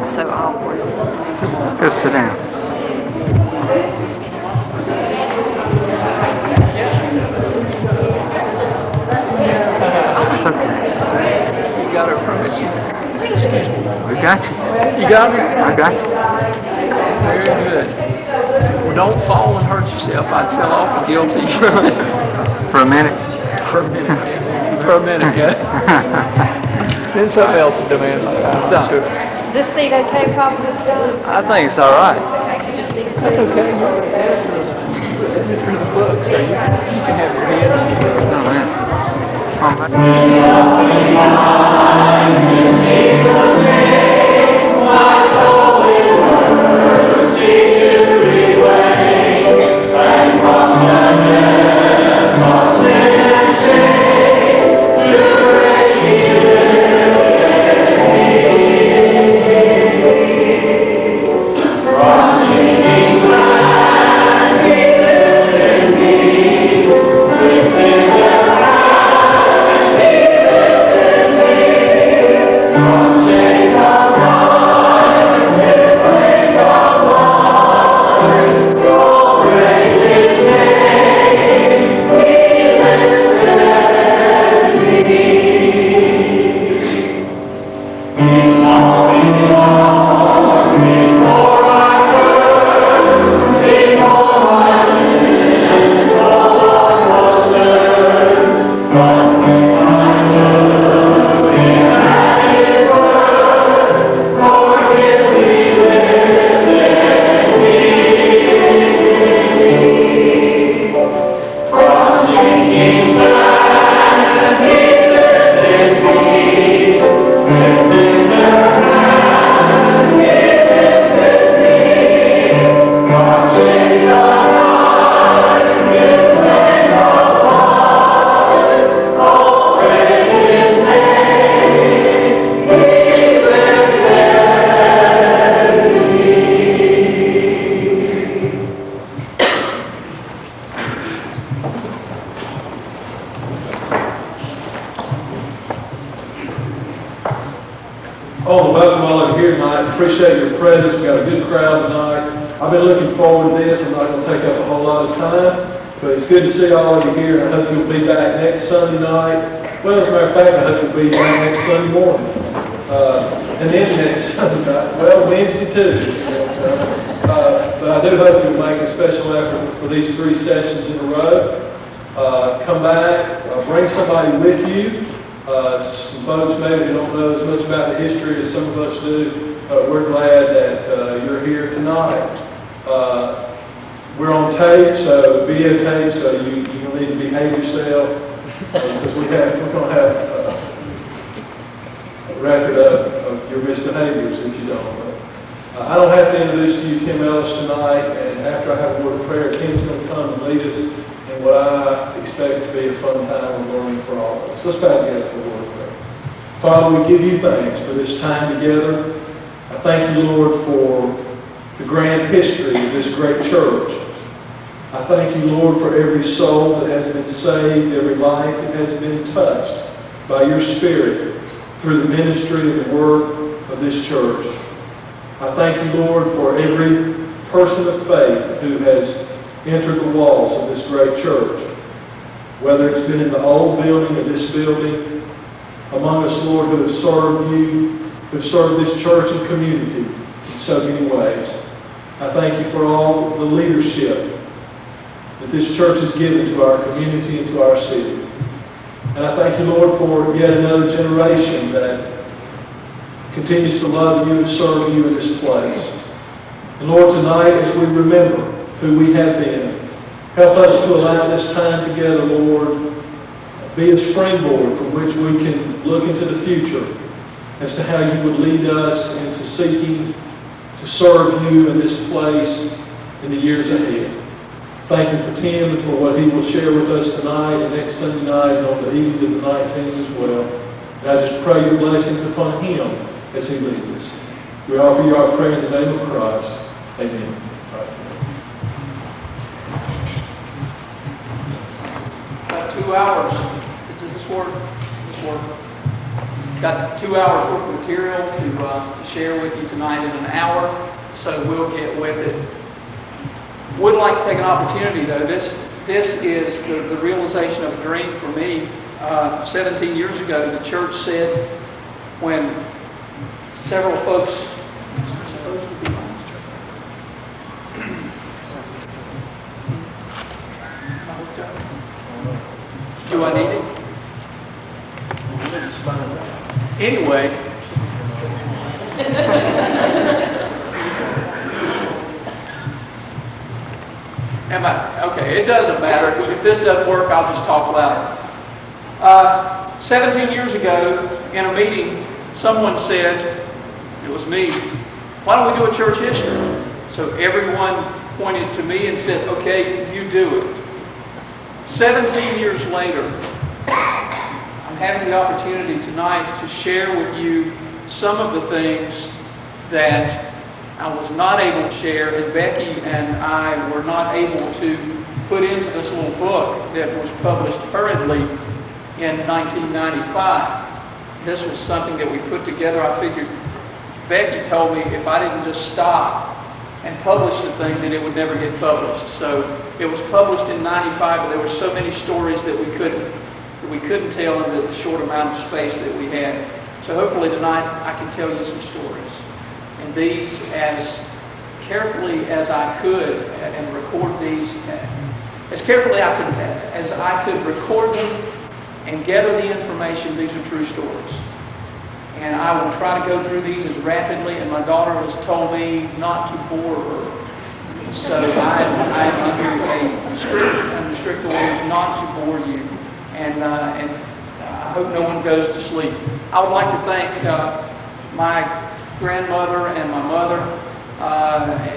That's so awkward. Go sit down. It's okay. You got her permission. We got you. You got her? I got you. Very good. Well, don't fall and hurt yourself. I fell off guilty. For a minute. For a minute. For a minute, yeah. Then something else will demand my time. Sure. Is this seat okay, Prophet Scott? I think it's all right. Okay, just these two. That's okay. You're through the book, so you can have your head. Oh, man. Come on back. Oh, welcome all over here tonight. Appreciate your presence. We've got a good crowd tonight. I've been looking forward to this. I'm not going to take up a whole lot of time, but it's good to see all of you here, and I hope you'll be back next Sunday night. Well, as a matter of fact, I hope you'll be back next Sunday morning. And then next Sunday night. Well, Wednesday too. But I do hope you'll make a special effort for these 3 sessions in a row. Come back, bring somebody with you. Some folks maybe they don't know as much about the history as some of us do. We're glad that you're here tonight. We're on tape, so videotape, so you'll need to behave yourself because we're going to have a record of your misbehaviors if you don't. I don't have to introduce to you Tim Ellis tonight, and after I have a word of prayer, Tim's going to come and lead us in what I expect to be a fun time of learning for all of us. Let's bow together for a word of prayer. Father, we give you thanks for this time together. I thank you, Lord, for the grand history of this great church. I thank you, Lord, for every soul that has been saved, every life that has been touched by your Spirit through the ministry and the work of this church. I thank you, Lord, for every person of faith who has entered the walls of this great church, whether it's been in the old building or this building, among us, Lord, who have served you, who have served this church and community in so many ways. I thank you for all the leadership that this church has given to our community and to our city. And I thank you, Lord, for yet another generation that continues to love you and serve you in this place. And Lord, tonight as we remember who we have been, help us to allow this time together, Lord, be a springboard from which we can look into the future as to how you would lead us into seeking to serve you in this place in the years ahead. Thank you for Tim and for what he will share with us tonight and next Sunday night and on the evening of the 19th as well. And I just pray your blessings upon him as he leads us. We offer you our prayer in the name of Christ. Amen. About 2 hours. Does this work? Does this work? Got 2 hours worth of material to share with you tonight in an hour, so we'll get with it. Would like to take an opportunity, though. This is the realization of a dream for me. 17 years ago, the church said, when several folks... Do I need it? Anyway. Am I? Okay, it doesn't matter. If this doesn't work, I'll just talk louder. 17 years ago, in a meeting, someone said, it was me, why don't we do a church history? So everyone pointed to me and said, okay, you do it. 17 years later, I'm having the opportunity tonight to share with you some of the things that I was not able to share, and Becky and I were not able to put into this little book that was published hurriedly in 1995. This was something that we put together. I figured, Becky told me if I didn't just stop and publish the thing, then it would never get published. So it was published in 95, but there were so many stories that we couldn't tell in the short amount of space that we had. So hopefully tonight I can tell you some stories. And these, as carefully as I could, and record these as carefully as I could record them and gather the information. These are true stories. And I will try to go through these as rapidly, and my daughter has told me not to bore her. So I'm under strict orders not to bore you. And I hope no one goes to sleep. I would like to thank my grandmother and my mother,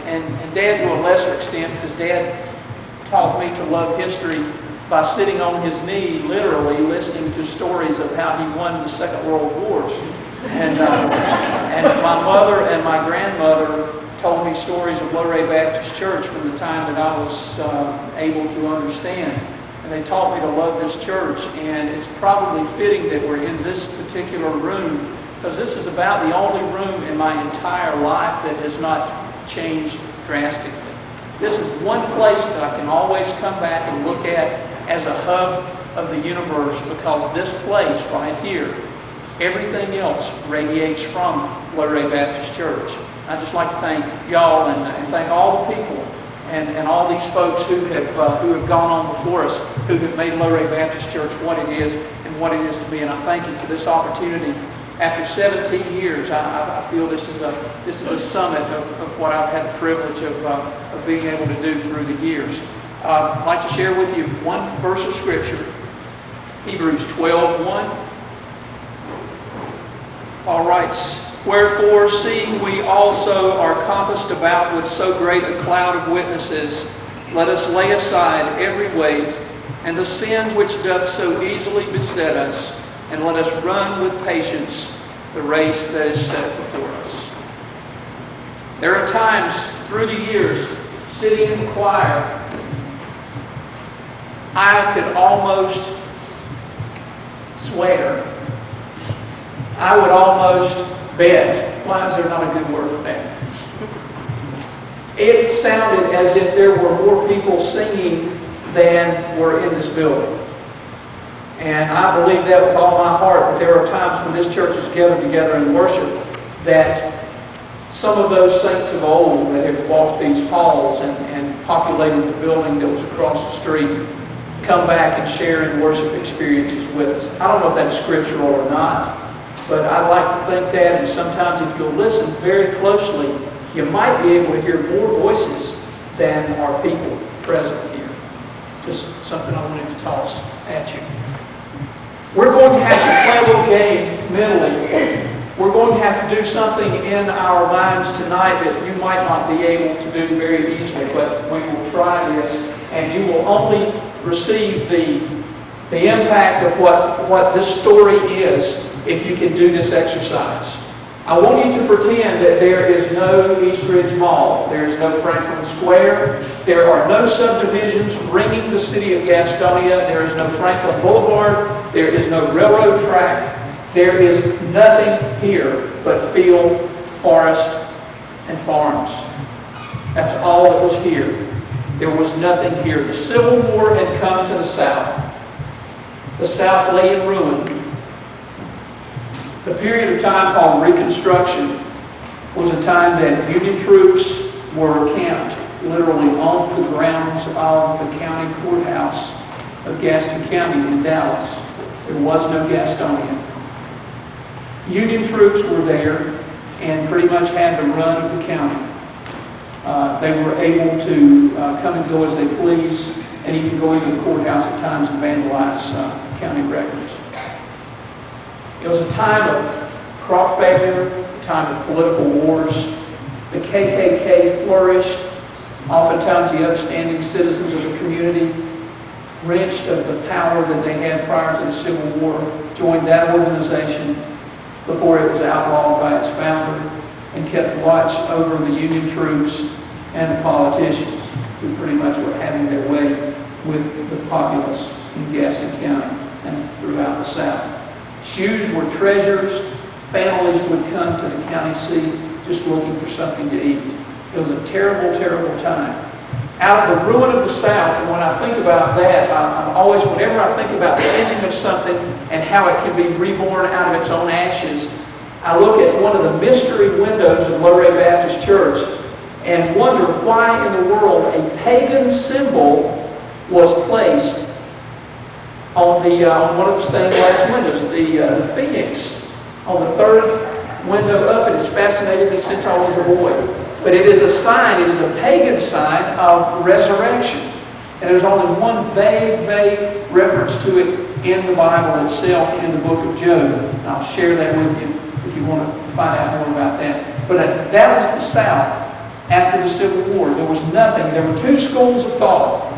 and Dad to a lesser extent, because Dad taught me to love history by sitting on his knee, literally listening to stories of how he won the Second World War. And my mother and my grandmother told me stories of Loray Baptist Church from the time that I was able to understand. And they taught me to love this church. And it's probably fitting that we're in this particular room, because this is about the only room in my entire life that has not changed drastically. This is one place that I can always come back and look at as a hub of the universe, because this place right here, everything else radiates from Loray Baptist Church. I'd just like to thank y'all and thank all the people and all these folks who have gone on before us, who have made Loray Baptist Church what it is and what it is to be. And I thank you for this opportunity. After 17 years, I feel this is a summit of what I've had the privilege of being able to do through the years. I'd like to share with you one verse of Scripture, Hebrews 12:1. Paul writes, "Wherefore, seeing we also are compassed about with so great a cloud of witnesses, let us lay aside every weight and the sin which doth so easily beset us, and let us run with patience the race that is set before us." There are times through the years, sitting in the choir, I could almost swear. I would almost bet. Why is there not a good word for that? It sounded as if there were more people singing than were in this building. And I believe that with all my heart, that there are times when this church is gathered together in worship that some of those saints of old that have walked these halls and populated the building that was across the street come back and share in worship experiences with us. I don't know if that's scriptural or not, but I like to think that, and sometimes if you'll listen very closely, you might be able to hear more voices than are people present here. Just something I wanted to toss at you. We're going to have to play a little game mentally. We're going to have to do something in our minds tonight that you might not be able to do very easily, but we will try this, and you will only receive the impact of what this story is if you can do this exercise. I want you to pretend that there is no East Ridge Mall. There is no Franklin Square. There are no subdivisions ringing the city of Gastonia. There is no Franklin Boulevard. There is no railroad track. There is nothing here but field, forest, and farms. That's all that was here. There was nothing here. The Civil War had come to the South. The South lay in ruin. The period of time called Reconstruction was a time that Union troops were camped literally on the grounds of the county courthouse of Gaston County in Dallas. There was no Gastonia. Union troops were there and pretty much had the run of the county. They were able to come and go as they please, and even go into the courthouse at times and vandalize county records. It was a time of crop failure, a time of political wars. The KKK flourished. Oftentimes the upstanding citizens of the community, wrenched of the power that they had prior to the Civil War, joined that organization before it was outlawed by its founder, and kept watch over the Union troops and the politicians, who pretty much were having their way with the populace in Gaston County and throughout the South. Shoes were treasures. Families would come to the county seat just looking for something to eat. It was a terrible, terrible time. Out of the ruin of the South, and when I think about that, I'm always, whenever I think about the ending of something and how it can be reborn out of its own ashes, I look at one of the mystery windows of Loray Baptist Church and wonder why in the world a pagan symbol was placed on one of the stained glass windows, the phoenix on the third window up. It has fascinated me since I was a boy. But it is a sign, it is a pagan sign of resurrection. And there's only one vague reference to it in the Bible itself, in the book of Job. And I'll share that with you if you want to find out more about that. But that was the South after the Civil War. There was nothing. There were two schools of thought.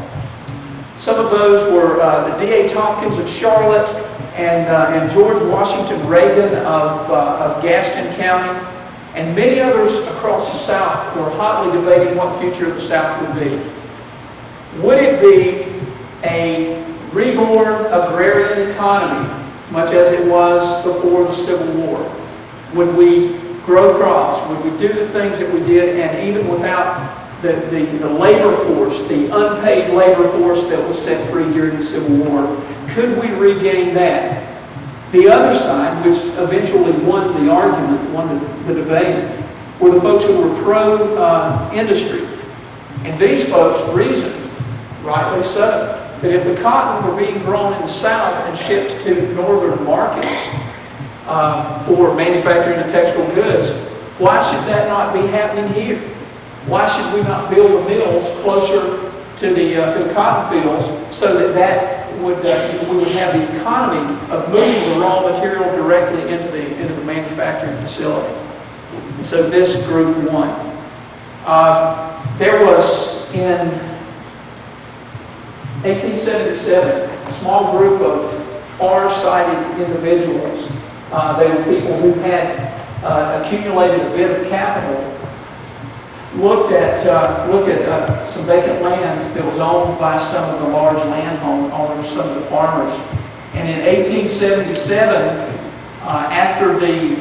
Some of those were the D.A. Tompkins of Charlotte and George Washington Reagan of Gaston County. And many others across the South were hotly debating what the future of the South would be. Would it be a reborn agrarian economy, much as it was before the Civil War? Would we grow crops? Would we do the things that we did, and even without the labor force, the unpaid labor force that was set free during the Civil War, could we regain that? The other side, which eventually won the argument, won the debate, were the folks who were pro-industry. And these folks reasoned, rightly so, that if the cotton were being grown in the South and shipped to northern markets for manufacturing of textile goods, why should that not be happening here? Why should we not build the mills closer to the cotton fields so that we would have the economy of moving the raw material directly into the manufacturing facility? And so this group won. There was, in 1877, a small group of far-sighted individuals. They were people who had accumulated a bit of capital, looked at some vacant land that was owned by some of the large landowners, some of the farmers. And in 1877, after the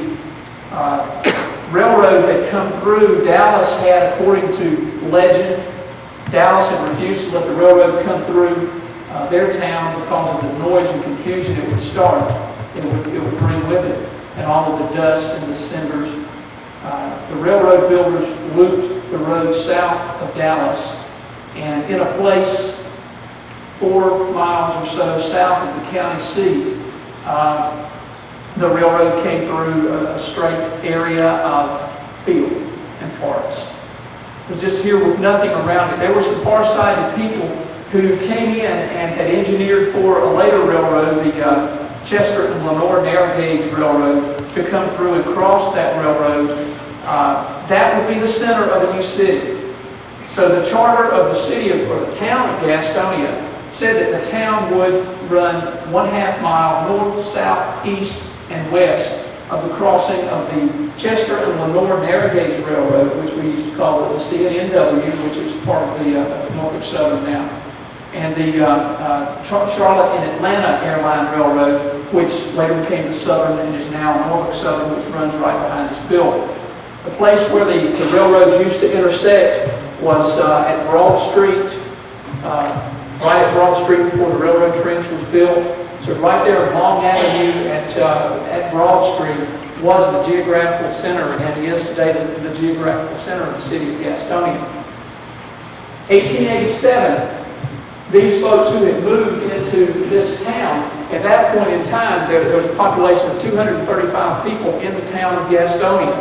railroad had come through, Dallas had, according to legend, Dallas had refused to let the railroad come through their town because of the noise and confusion it would start. It would bring with it, and all of the dust and the cinders. The railroad builders looped the road south of Dallas, and in a place 4 miles or so south of the county seat, the railroad came through a straight area of field and forest. It was just here with nothing around it. There were some far-sighted people who came in and had engineered for a later railroad, the Chester and Lenore Narrow Gauge Railroad, to come through and cross that railroad. That would be the center of a new city. So the charter of the city or the town of Gastonia said that the town would run 1/2 mile north, south, east, and west of the crossing of the Chester and Lenore Narrow Gauge Railroad, which we used to call it the CNW, which is part of the Norfolk Southern now, and the Charlotte and Atlanta Airline Railroad, which later became the Southern and is now Norfolk Southern, which runs right behind this building. The place where the railroads used to intersect was at Broad Street, right at Broad Street before the railroad trench was built. So right there on Long Avenue at Broad Street was the geographical center, and is today the geographical center of the city of Gastonia. 1887, these folks who had moved into this town, at that point in time, there was a population of 235 people in the town of Gastonia.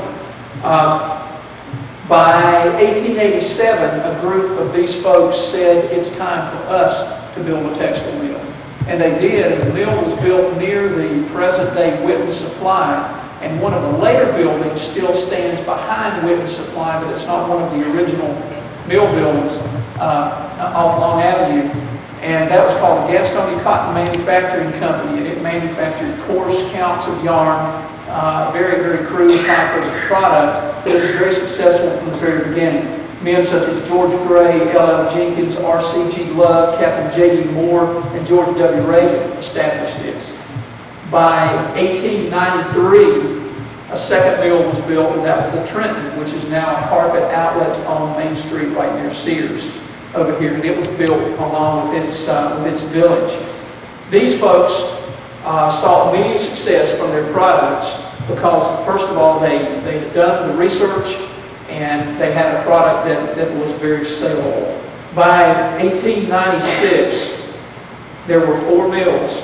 By 1887, a group of these folks said, it's time for us to build a textile mill. And they did, and the mill was built near the present-day Whitman Supply, and one of the later buildings still stands behind Whitman Supply, but it's not one of the original mill buildings off Long Avenue. And that was called the Gastonia Cotton Manufacturing Company, and it manufactured coarse counts of yarn, very, very crude type of product, but it was very successful from the very beginning. Men such as George Gray, L.L. Jenkins, R.C.G. Love, Captain J.D. Moore, and George W. Reagan established this. By 1893, a second mill was built, and that was the Trenton, which is now a carpet outlet on Main Street right near Sears over here. And it was built along with its village. These folks saw immediate success from their products because, first of all, they had done the research and they had a product that was very saleable. By 1896, there were 4 mills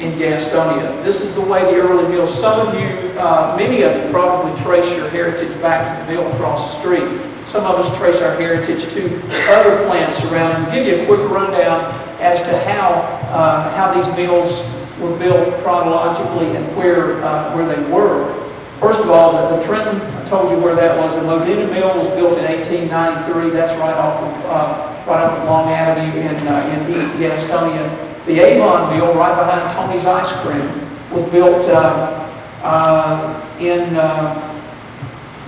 in Gastonia. This is the way the early mills, some of you, many of you probably trace your heritage back to the mill across the street. Some of us trace our heritage to other plants around. To give you a quick rundown as to how these mills were built chronologically and where they were. First of all, the Trenton, I told you where that was. The Modena Mill was built in 1893. That's right off of Long Avenue in East Gastonia. The Avon Mill, right behind Tony's Ice Cream, was built in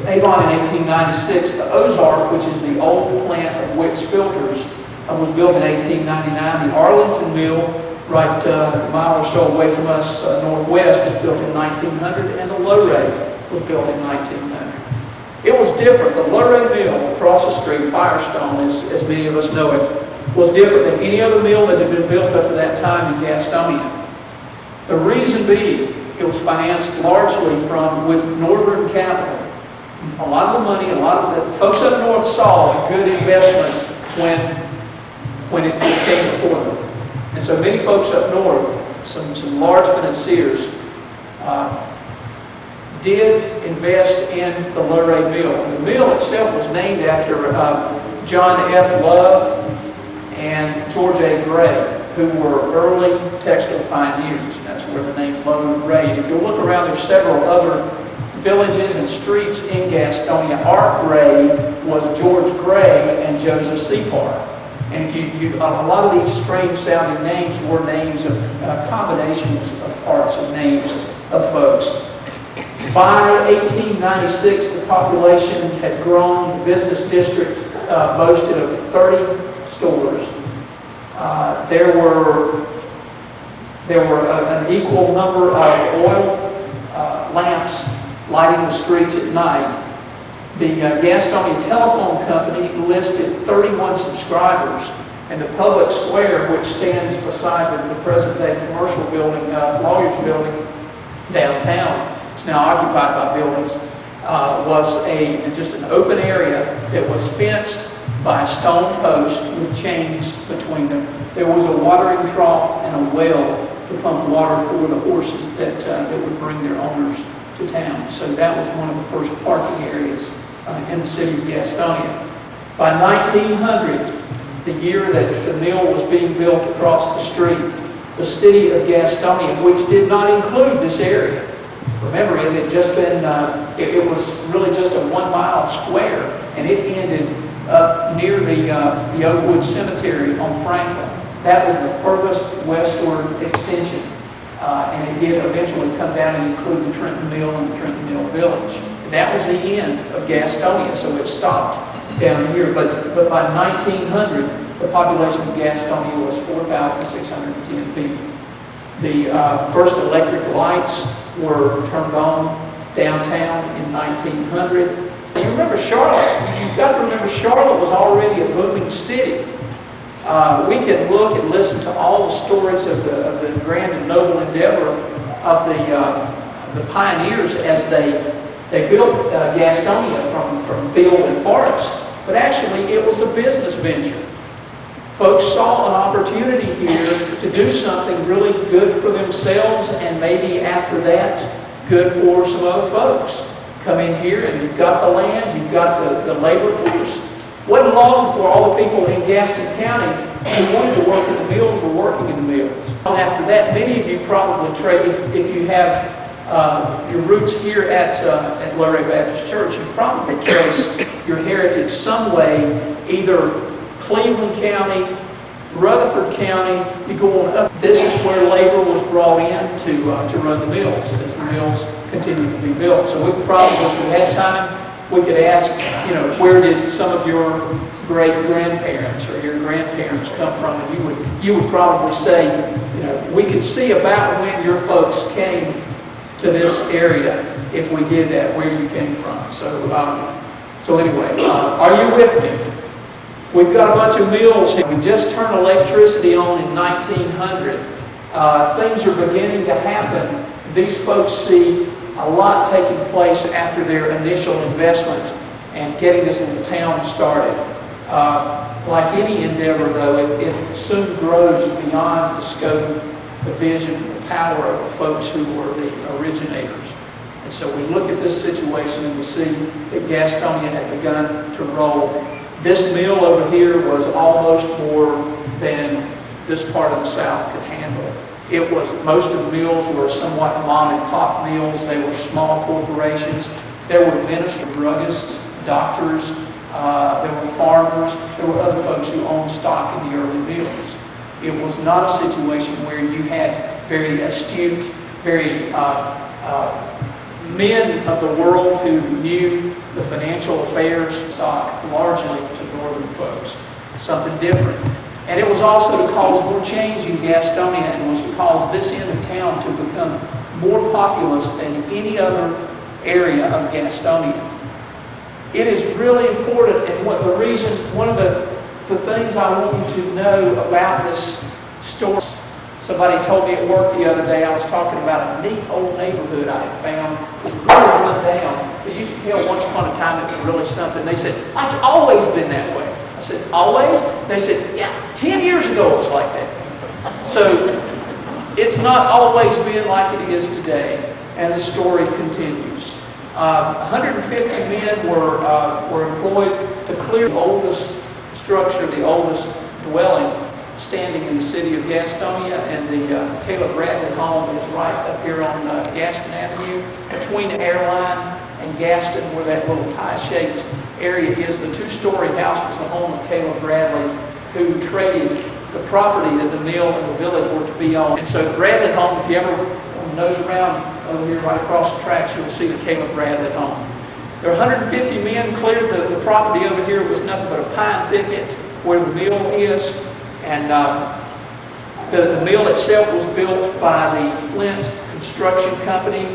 Avon in 1896. The Ozark, which is the old plant of Wick's Filters, was built in 1899. The Arlington Mill, right a mile or so away from us northwest, was built in 1900, and the Loray was built in 1900. It was different. The Loray Mill across the street, Firestone, as many of us know it, was different than any other mill that had been built up to that time in Gastonia. The reason being, it was financed largely with Northern capital. A lot of the money, a lot of the folks up north saw a good investment when it came before them. And so many folks up north, some large financiers, did invest in the Loray Mill. The mill itself was named after John F. Love and George A. Gray, who were early textile pioneers. And that's where the name Loray. If you look around, there's several other villages and streets in Gastonia. Art Gray was George Gray and Joseph Separ. And if a lot of these strange sounding names were names of combinations of parts of names of folks. By 1896, the population had grown. The business district boasted of 30 stores. There were an equal number of oil lamps lighting the streets at night. The Gastonia Telephone Company listed 31 subscribers, and the public square, which stands beside the present-day commercial building, lawyer's building downtown, it's now occupied by buildings, was just an open area that was fenced by stone posts with chains between them. There was a watering trough and a well to pump water for the horses that would bring their owners to town. So that was one of the first parking areas in the city of Gastonia. By 1900, the year that the mill was being built across the street, the city of Gastonia, which did not include this area, remember it had just been, it was really just a 1 mile square, and it ended up near the Oakwood Cemetery on Franklin. That was the furthest westward extension, and it did eventually come down and include the Trenton Mill and the Trenton Mill Village. That was the end of Gastonia, so it stopped down here. But by 1900, the population of Gastonia was 4,610 people. The first electric lights were turned on downtown in 1900. And you remember Charlotte. You've got to remember Charlotte was already a booming city. We can look and listen to all the stories of the grand and noble endeavor of the pioneers as they built Gastonia from field and forest. But actually, it was a business venture. Folks saw an opportunity here to do something really good for themselves, and maybe after that, good for some other folks. Come in here and you've got the land, you've got the labor force. Wasn't long before all the people in Gaston County who wanted to work in the mills were working in the mills. After that, many of you probably trade, if you have your roots here at Loray Baptist Church, you probably trace your heritage some way, either Cleveland County, Rutherford County, you go on up. This is where labor was brought in to run the mills as the mills continue to be built. So we probably, if we had time, we could ask, where did some of your great-grandparents or your grandparents come from? And you would probably say, we could see about when your folks came to this area if we did that, where you came from. So anyway, are you with me? We've got a bunch of mills here. We just turned electricity on in 1900. Things are beginning to happen. These folks see a lot taking place after their initial investment and getting this little town started. Like any endeavor, though, it soon grows beyond the scope, the vision, the power of the folks who were the originators. And so we look at this situation and we see that Gastonia had begun to roll. This mill over here was almost more than this part of the South could handle. It was, most of the mills were somewhat mom and pop mills. They were small corporations. There were ministers, druggists, doctors, there were farmers, there were other folks who owned stock in the early mills. It was not a situation where you had very astute, very men of the world who knew the financial affairs stock largely to northern folks. Something different. And it was also to cause more change in Gastonia, and was to cause this end of town to become more populous than any other area of Gastonia. It is really important, and one of the things I want you to know about this story. Somebody told me at work the other day, I was talking about a neat old neighborhood I had found. It was really run down, but you could tell once upon a time it was really something. They said, it's always been that way. I said, always? They said, yeah, 10 years ago it was like that. So it's not always been like it is today, and the story continues. 150 men were employed to clear the oldest structure, the oldest dwelling standing in the city of Gastonia, and the Caleb Bradley home is right up here on Gaston Avenue, between Airline and Gaston, where that little pie-shaped area is. The two-story house was the home of Caleb Bradley, who traded the property that the mill and the village were to be on. And so the Bradley home, if you ever nose around over here right across the tracks, you'll see the Caleb Bradley home. There were 150 men cleared the property over here. It was nothing but a pine thicket where the mill is. And the mill itself was built by the Flint Construction Company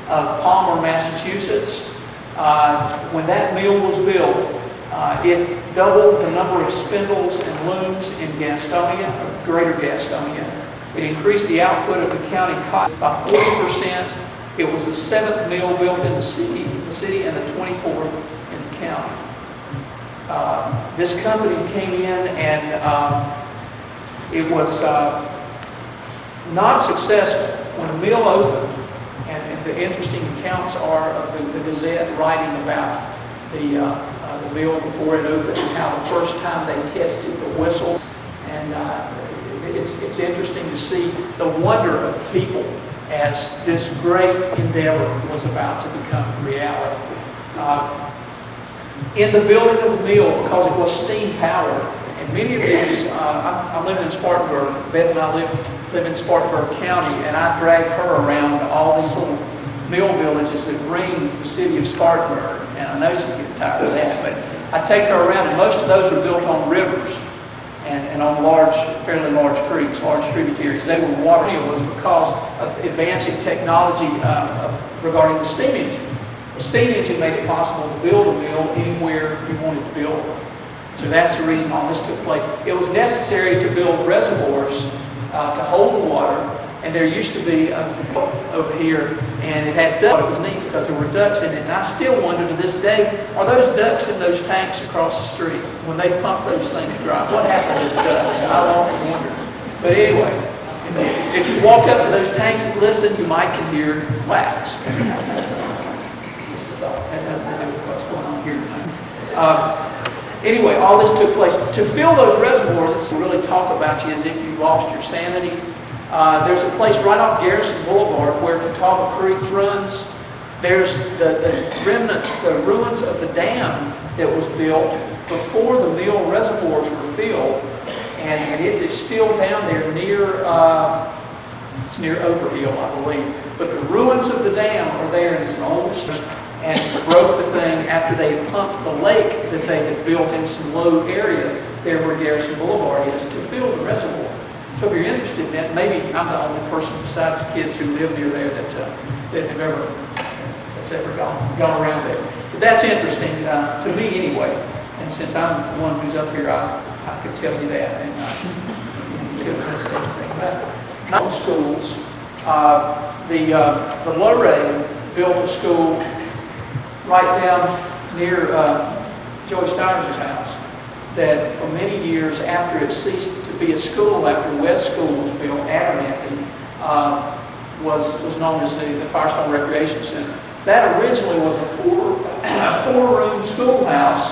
of Palmer, Massachusetts. When that mill was built, it doubled the number of spindles and looms in Gastonia, greater Gastonia. It increased the output of the county cotton by 40%. It was the 7th mill built in the city and the 24th in the county. This company came in and it was not successful. When the mill opened, and the interesting accounts are of the Gazette writing about the mill before it opened and how the first time they tested the whistles. And it's interesting to see the wonder of people as this great endeavor was about to become reality. In the building of the mill, because it was steam powered, and many of these, I'm living in Spartanburg, Beth and I live in Spartanburg County, and I drag her around all these little mill villages that ring the city of Spartanburg. And I know she's getting tired of that, but I take her around, and most of those are built on rivers. and on fairly large creeks, large tributaries. They were watering. It was because of advancing technology regarding the steam engine. The steam engine made it possible to build a mill anywhere you wanted to build one. So that's the reason all this took place. It was necessary to build reservoirs to hold the water, and there used to be a over here, and it had ducks. It was neat because there were ducks in it, and I still wonder to this day, are those ducks in those tanks across the street? When they pump those things dry, what happened to the ducks? I've often wondered. But anyway, if you walk up to those tanks and listen, you might can hear quacks. That's just a thought. That doesn't have to do with what's going on here tonight. Anyway, all this took place. To fill those reservoirs, it's really talk about you as if you lost your sanity. There's a place right off Garrison Boulevard where Catawba Creek runs. There's the remnants, the ruins of the dam that was built before the mill reservoirs were filled, and it is still down there near, it's near Overhill, I believe. But the ruins of the dam are there, and it's an old street, and broke the thing after they had pumped the lake that they had built in some low area there where Garrison Boulevard is to fill the reservoir. So if you're interested in that, maybe I'm the only person besides the kids who live near there that's ever gone around there. But that's interesting to me anyway. And since I'm the one who's up here, I could tell you that. And you couldn't say anything about it. Not schools. The Loray built a school right down near Joey Steiner's house that for many years after it ceased to be a school, after West School was built, Abernathy was known as the Firestone Recreation Center. That originally was a four-room schoolhouse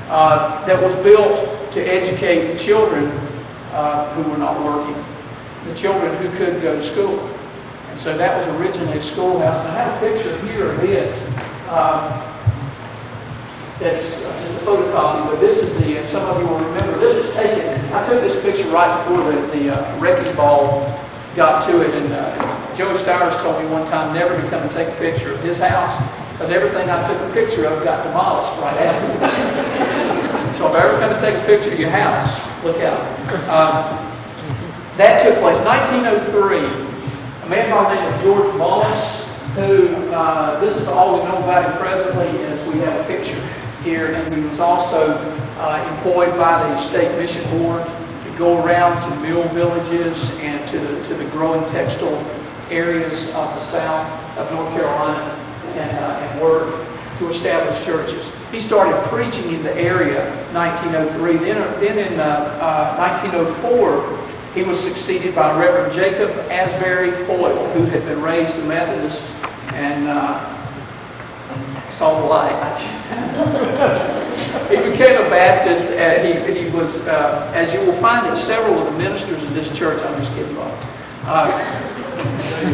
that was built to educate the children who were not working, the children who couldn't go to school. And so that was originally a schoolhouse. And I have a picture here of it. That's just a photocopy, but this is some of you will remember, this was taken, I took this picture right before the wrecking ball got to it, and Joey Stowers told me one time never to come and take a picture of his house, because everything I took a picture of got demolished right afterwards. So if I ever come and take a picture of your house, look out. That took place 1903. A man by the name of George Wallace, who, this is all we know about him presently, as we have a picture here, and he was also employed by the State Mission Board to go around to mill villages and to the growing textile areas of the south of North Carolina and work to establish churches. He started preaching in the area 1903. Then in 1904, he was succeeded by Reverend Jacob Asbury Foyle, who had been raised a Methodist and saw the light. He became a Baptist. He was, as you will find that several of the ministers of this church, I'm just kidding,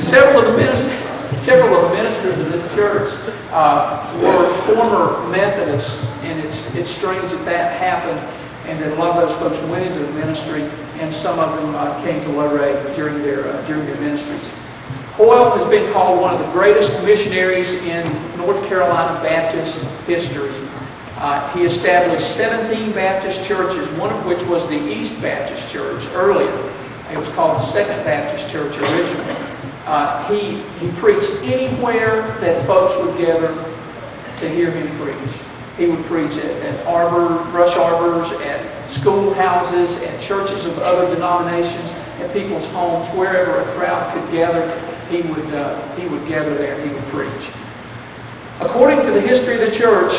several of the ministers of this church were former Methodists, and it's strange that happened, and that a lot of those folks went into the ministry, and some of them came to Loray during their ministries. Foyle has been called one of the greatest missionaries in North Carolina Baptist history. He established 17 Baptist churches, one of which was the East Baptist Church earlier. It was called the Second Baptist Church originally. He preached anywhere that folks would gather to hear him preach. He would preach at brush arbors, at schoolhouses, at churches of other denominations, at people's homes, wherever a crowd could gather, he would gather there, he would preach. According to the history of the church,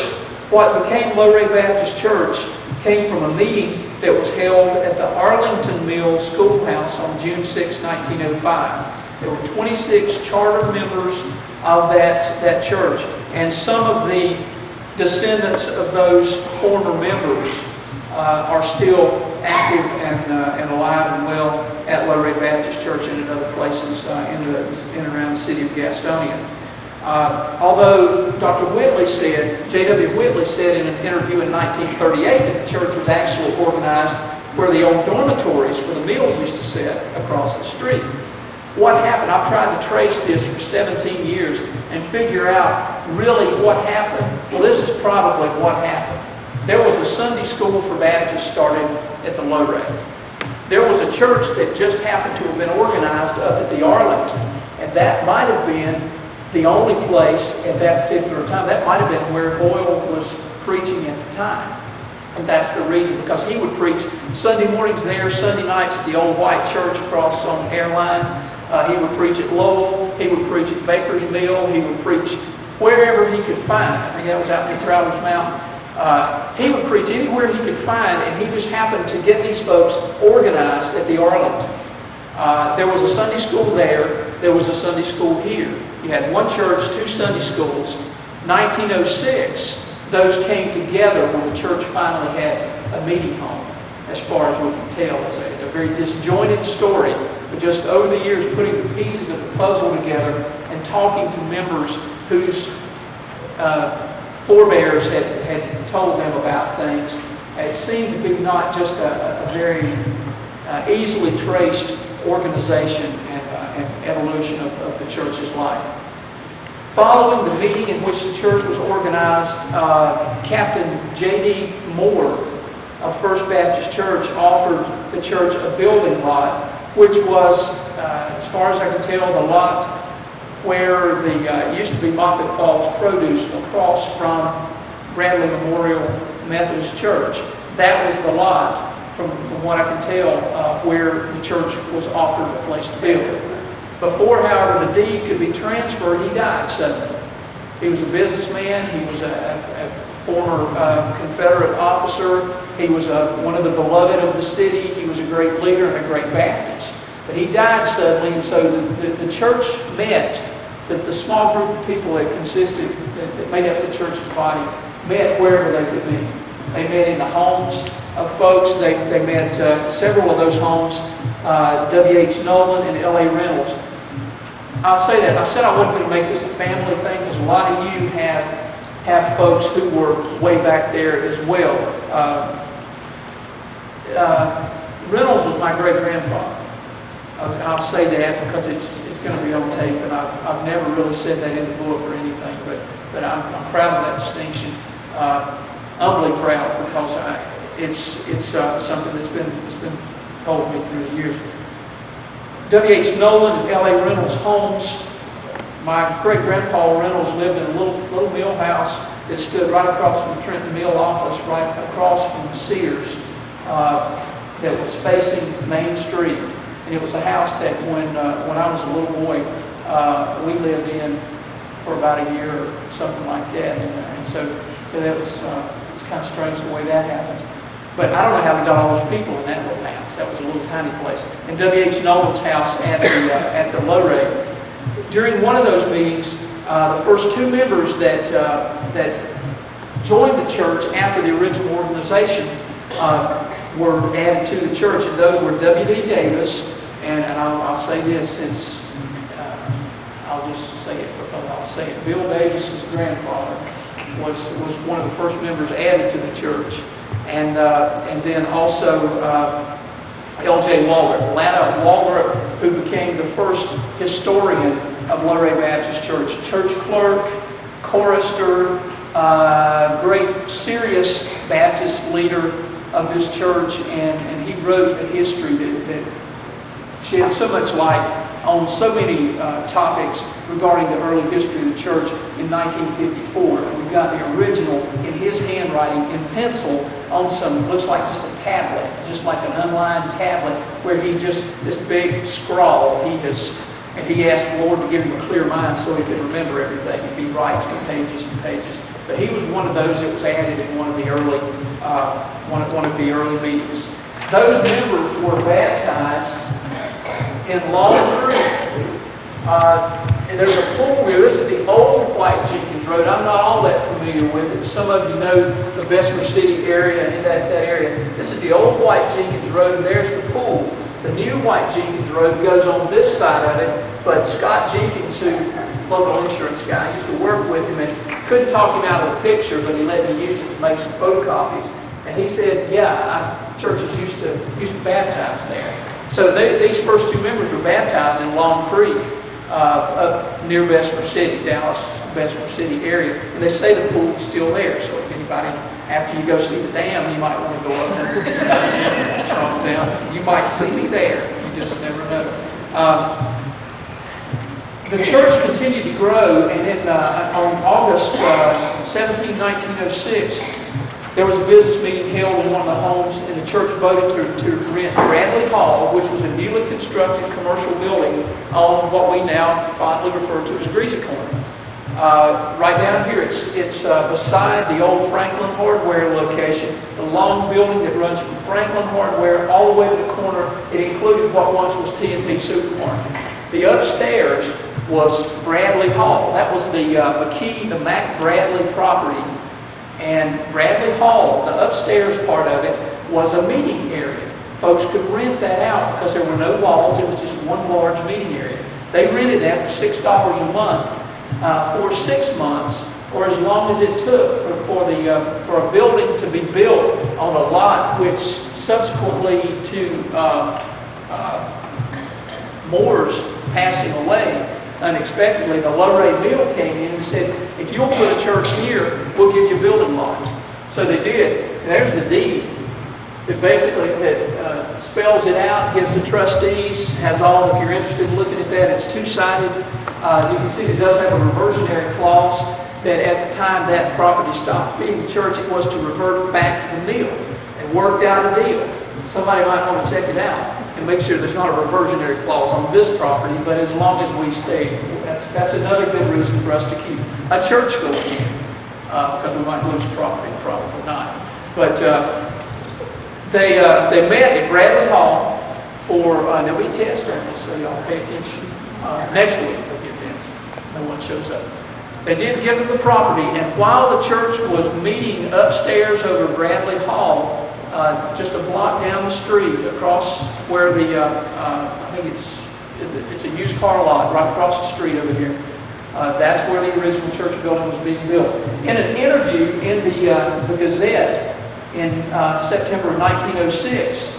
what became Loray Baptist Church came from a meeting that was held at the Arlington Mill Schoolhouse on June 6, 1905. There were 26 charter members of that church, and some of the descendants of those former members are still active and alive and well at Loray Baptist Church and in other places in and around the city of Gastonia. Although Dr. Whitley said, J.W. Whitley said in an interview in 1938 that the church was actually organized where the old dormitories for the mill used to sit across the street. What happened? I've tried to trace this for 17 years and figure out really what happened. Well, this is probably what happened. There was a Sunday school for Baptists started at the Loray. There was a church that just happened to have been organized up at the Arlington, and that might have been the only place at that particular time. That might have been where Boyle was preaching at the time. And that's the reason, because he would preach Sunday mornings there, Sunday nights at the old white church across on Airline. He would preach at Lowell. He would preach at Baker's Mill. He would preach wherever he could find. I think that was out near Crowder's Mountain. He would preach anywhere he could find, and he just happened to get these folks organized at the Arlington. There was a Sunday school there. There was a Sunday school here. You had one church, two Sunday schools. 1906, those came together when the church finally had a meeting home, as far as we can tell. It's a very disjointed story, but just over the years putting the pieces of the puzzle together and talking to members whose forebears had told them about things, it seemed to be not just a very easily traced organization and evolution of the church's life. Following the meeting in which the church was organized, Captain J.D. Moore of First Baptist Church offered the church a building lot, which was, as far as I can tell, the lot where the used to be Moffett Falls Produce across from Bradley Memorial Methodist Church. That was the lot, from what I can tell, where the church was offered a place to build. Before, however, the deed could be transferred, he died suddenly. He was a businessman. He was a former Confederate officer. He was one of the beloved of the city. He was a great leader and a great Baptist. But he died suddenly, and so the church met, the small group of people that consisted, that made up the church's body, met wherever they could be. They met in the homes of folks. They met several of those homes, W.H. Nolan and L.A. Reynolds. I'll say that. I said I wasn't going to make this a family thing, because a lot of you have folks who were way back there as well. Reynolds was my great-grandfather. I'll say that because it's going to be on tape, and I've never really said that in the book or anything, but I'm proud of that distinction. Humbly proud, because it's something that's been told me through the years. W.H. Nolan and L.A. Reynolds' homes. My great-grandpa Reynolds lived in a little mill house that stood right across from the Trenton Mill office, right across from Sears, that was facing Main Street. And it was a house that when I was a little boy, we lived in for about a year or something like that. And so that was it's kind of strange the way that happened. But I don't know how we got all those people in that little house. That was a little tiny place. And W.H. Nolan's house at the Loray. During one of those meetings, the first two members that joined the church after the original organization were added to the church, and those were W.D. Davis, and I'll say this since I'll just say it because I'll say it. Bill Davis's grandfather was one of the first members added to the church. And then also L.J. Walgrip, Lana Walgrip, who became the first historian of Loray Baptist Church, church clerk, chorister, great serious Baptist leader of this church, and he wrote a history that shed so much light on so many topics regarding the early history of the church in 1954. And we've got the original in his handwriting in pencil on some, looks like just a tablet, just like an unlined tablet, where this big scrawl, and he asked the Lord to give him a clear mind so he could remember everything, and he writes for pages and pages. But he was one of those that was added in one of the early meetings. Those members were baptized in Long Creek. And there's a pool here. This is the old White Jenkins Road. I'm not all that familiar with it. Some of you know the Bessemer City area and that area. This is the old White Jenkins Road, and there's the pool. The new White Jenkins Road goes on this side of it, but Scott Jenkins, who local insurance guy, I used to work with him and couldn't talk him out of the picture, but he let me use it to make some photocopies. And he said, churches used to baptize there. So these first two members were baptized in Long Creek, up near Bessemer City, Dallas, Bessemer City area. And they say the pool is still there, so if anybody After you go see the dam, you might want to go up and tromp down. You might see me there. You just never know. The church continued to grow, and then on August 17, 1906, there was a business meeting held in one of the homes, and the church voted to rent Bradley Hall, which was a newly constructed commercial building on what we now fondly refer to as Greasy Corner. Right down here, it's beside the old Franklin Hardware location, the long building that runs from Franklin Hardware all the way to the corner. It included what once was T&T Supermarket. The upstairs was Bradley Hall. That was the McKee, the Mac Bradley property. And Bradley Hall, the upstairs part of it, was a meeting area. Folks could rent that out because there were no walls. It was just one large meeting area. They rented that for $6 a month for 6 months, or as long as it took for a building to be built on a lot which subsequently to Moore's passing away unexpectedly, the Loray Mill came in and said, if you'll put a church here, we'll give you a building lot. So they did. And there's the deed that basically spells it out, gives the trustees, has all, if you're interested in looking at that, it's two-sided. You can see it does have a reversionary clause that at the time that property stopped being the church, it was to revert back to the mill, and worked out a deal. Somebody might want to check it out and make sure there's not a reversionary clause on this property, but as long as we stay, that's another good reason for us to keep a church going in, because we might lose property, probably not. But they met at Bradley Hall for, there'll be tests on this, so y'all pay attention. Next week there'll be a test. No one shows up. They did give them the property, and while the church was meeting upstairs over Bradley Hall, just a block down the street, across where the, I think it's a used car lot right across the street over here. That's where the original church building was being built. In an interview in the Gazette in September of 1906,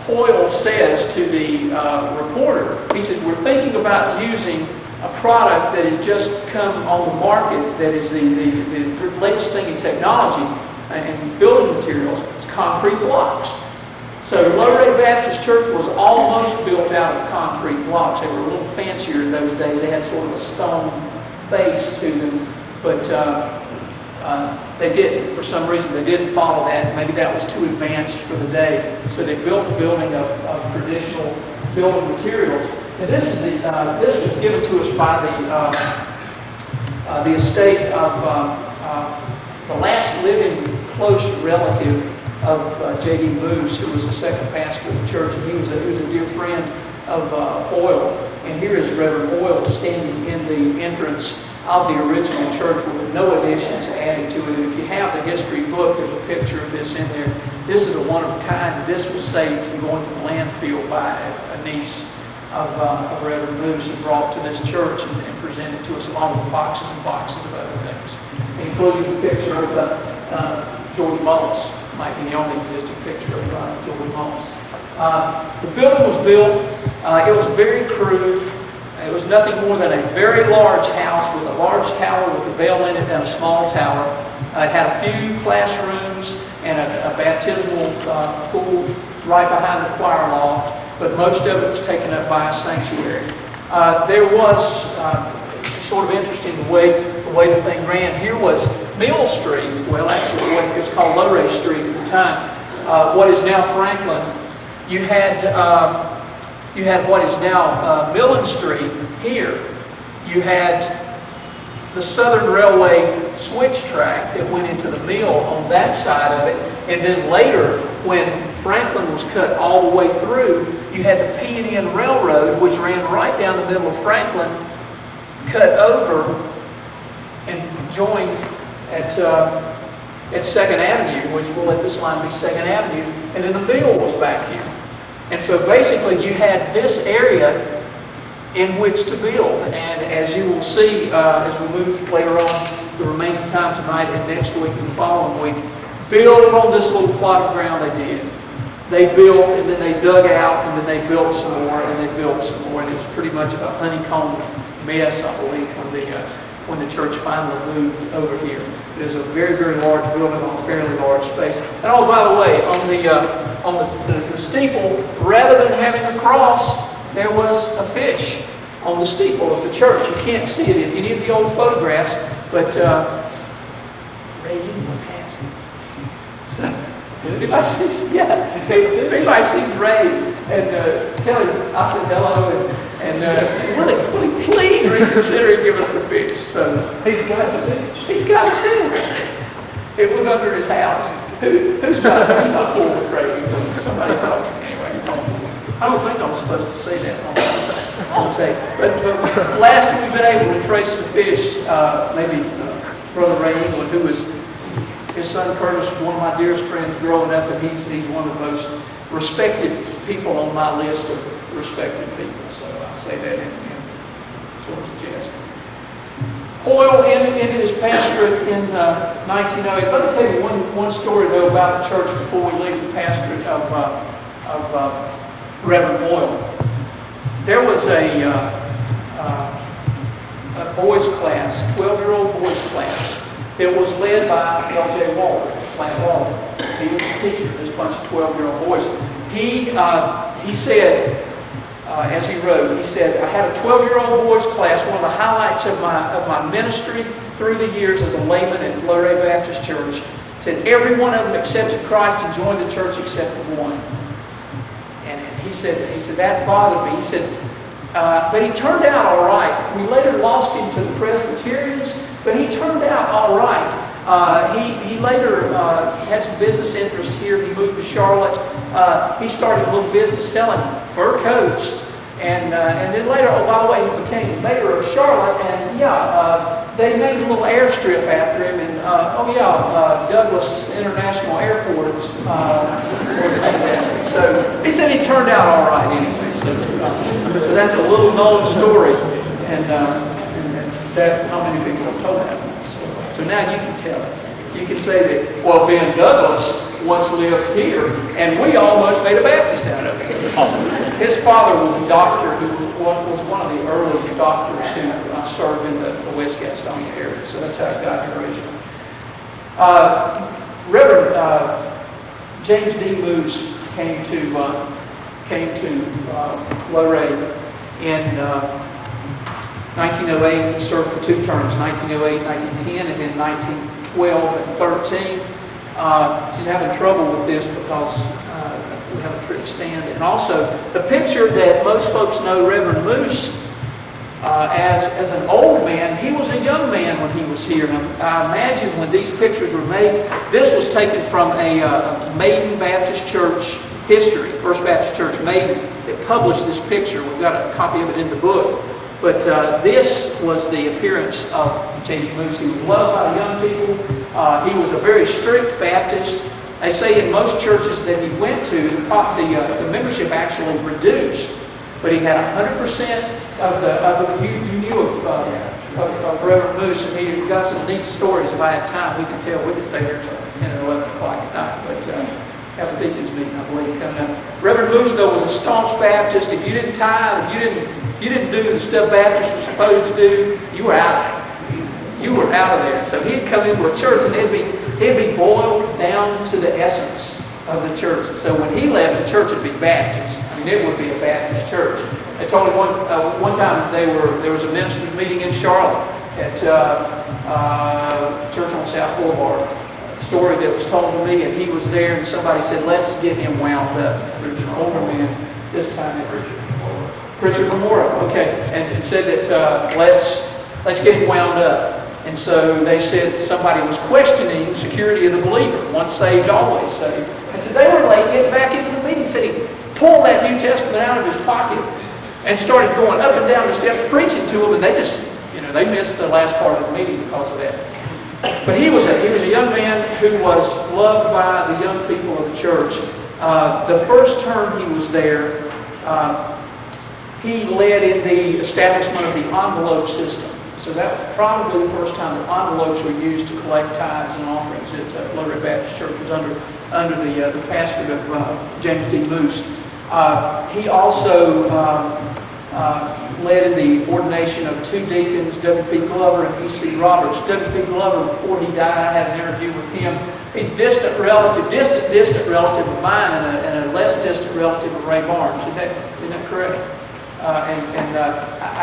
Hoyle says to the reporter, he says, we're thinking about using a product that has just come on the market that is the latest thing in technology and building materials. It's concrete blocks. So Loray Baptist Church was almost built out of concrete blocks. They were a little fancier in those days. They had sort of a stone face to them, but they didn't. For some reason, they didn't follow that. Maybe that was too advanced for the day. So they built a building of traditional building materials. And this was given to us by the estate of the last living close relative of J.D. Moose, who was the second pastor of the church, and he was a dear friend of Hoyle. And here is Reverend Hoyle standing in the entrance of the original church with no additions added to it. If you have the history book, there's a picture of this in there. This is a one of a kind. This was saved from going to the landfill by a niece of Reverend Moose and brought to this church and presented to us along with boxes and boxes of other things, including the picture of George Mullins. Might be the only existing picture of George Mullins. The building was built. It was very crude. It was nothing more than a very large house with a large tower with a bell in it and a small tower. It had a few classrooms and a baptismal pool right behind the choir loft, but most of it was taken up by a sanctuary. There was sort of interesting the way the thing ran. Here was Mill Street. Well, actually, it was called Loray Street at the time. What is now Franklin. You had what is now Millen Street here. You had the Southern Railway switch track that went into the mill on that side of it. And then later, when Franklin was cut all the way through, you had the P&N Railroad, which ran right down the middle of Franklin, cut over and joined at 2nd Avenue, which we'll let this line be 2nd Avenue, and then the mill was back here. And so basically you had this area in which to build. And as you will see as we move later on the remaining time tonight and next week and the following week, build on this little plot of ground they did. They built and then they dug out and then they built some more and they built some more. And it was pretty much a honeycombed mess, I believe, when the church finally moved over here. There's a very, very large building on a fairly large space. And oh, by the way, on the steeple, rather than having a cross, there was a fish on the steeple of the church. You can't see it in any of the old photographs, but Ray, you can pass it. So, if anybody sees Ray, and tell him I said hello, and will he please reconsider and give us the fish? So He's got the fish. he's got a fish. It was under his house. Who's not cool with Ray? Somebody told me anyway. I don't think I'm supposed to say that on tape. But last we've been able to trace the fish. Maybe Brother Ray England, who was his son Curtis, one of my dearest friends growing up, and he's one of the most respected people on my list of respected people. So I say that in sort of jest. Hoyle ended his pastorate in 1908. Let me tell you one story though about the church before we leave the pastorate of Reverend Hoyle. There was a boys' class, 12-year-old boys' class. It was led by L.J. Walter, Plant Walter. He was the teacher of this bunch of 12-year-old boys. He said, as he wrote, he said, I had a 12-year-old boys' class. One of the highlights of my ministry through the years as a layman at Loray Baptist Church. Said every one of them accepted Christ and joined the church except for one. And he said that bothered me. He said, but he turned out all right. We later lost him to the Presbyterians, but he turned out all right. He later had some business interests here. He moved to Charlotte. He started a little business selling fur coats. And then later, oh, by the way, he became mayor of Charlotte. And they made a little airstrip after him. And Douglas International Airport was named after him. So he said he turned out all right anyway. So that's a little known story. And that not many people have told that one. So now you can tell it. You can say that, well, Ben Douglas once lived here, and we almost made a Baptist out of it. His father was a doctor who was one of the early doctors who served in the West Gastonia area. So that's how it got here originally. Reverend James D. Moose came to Loray in 1908. He served for 2 terms, 1908, 1910, and then 1912 and 13. She's having trouble with this because we have a trick stand. And also, the picture that most folks know Reverend Moose as an old man, he was a young man when he was here. And I imagine when these pictures were made, this was taken from a Maiden Baptist Church history, First Baptist Church Maiden, that published this picture. We've got a copy of it in the book. But this was the appearance of J.D. Moose. He was loved by the young people. He was a very strict Baptist. They say in most churches that he went to, the membership actually reduced. But he had 100% you knew of Reverend Moose, and he got some neat stories. If I had time, we could tell. We could stay here until 10 or 11 o'clock at night. But have a deacons meeting, I believe, coming up. Reverend Moose, though, was a staunch Baptist. If you didn't tithe, if you didn't do the stuff Baptists were supposed to do, you were out of there. You were out of there. So he'd come into a church, and it'd be boiled down to the essence of the church. And so when he left, the church would be Baptist. I mean, it would be a Baptist church. They told me one time there was a ministers' meeting in Charlotte at church on South Boulevard. Story that was told to me, and he was there, and somebody said, "Let's get him wound up." There's an older man, this time at Richard Memorial, okay, and said that let's get him wound up. And so they said somebody was questioning the security of the believer, once saved, always saved. I said they were late getting back into the meeting. Said he pulled that New Testament out of his pocket and started going up and down the steps preaching to them, and they just, they missed the last part of the meeting because of that. But he was a young man who was loved by the young people of the church. The first term he was there, he led in the establishment of the envelope system. So that was probably the first time that envelopes were used to collect tithes and offerings at Loray Baptist Church. Was under the pastorate of James D. Moose. He also led in the ordination of 2 deacons, W.P. Glover and E.C. Roberts. W.P. Glover, before he died, I had an interview with him. He's a distant relative of mine, and a less distant relative of Ray Barnes. Isn't that correct? I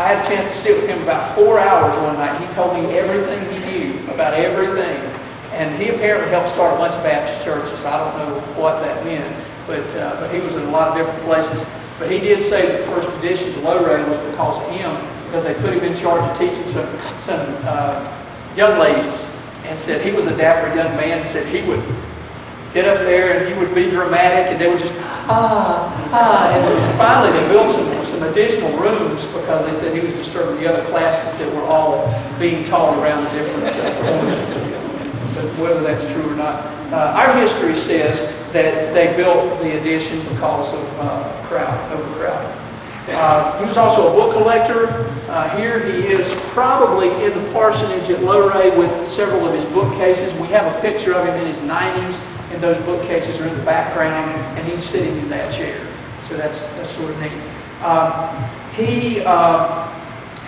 had a chance to sit with him about 4 hours one night. He told me everything he knew about everything. And he apparently helped start a bunch of Baptist churches. I don't know what that meant, but he was in a lot of different places. But he did say that the first addition to Loray was because of him, because they put him in charge of teaching some young ladies, and said he was a dapper young man, and said he would get up there and he would be dramatic, and they would just, and finally they built some additional rooms because they said he was disturbing the other classes that were all being taught around the different but whether that's true or not. Our history says that they built the addition because of overcrowding. He was also a book collector. Here he is probably in the parsonage at Loray with several of his bookcases. We have a picture of him in his 90s, and those bookcases are in the background, and he's sitting in that chair. So that's sort of neat.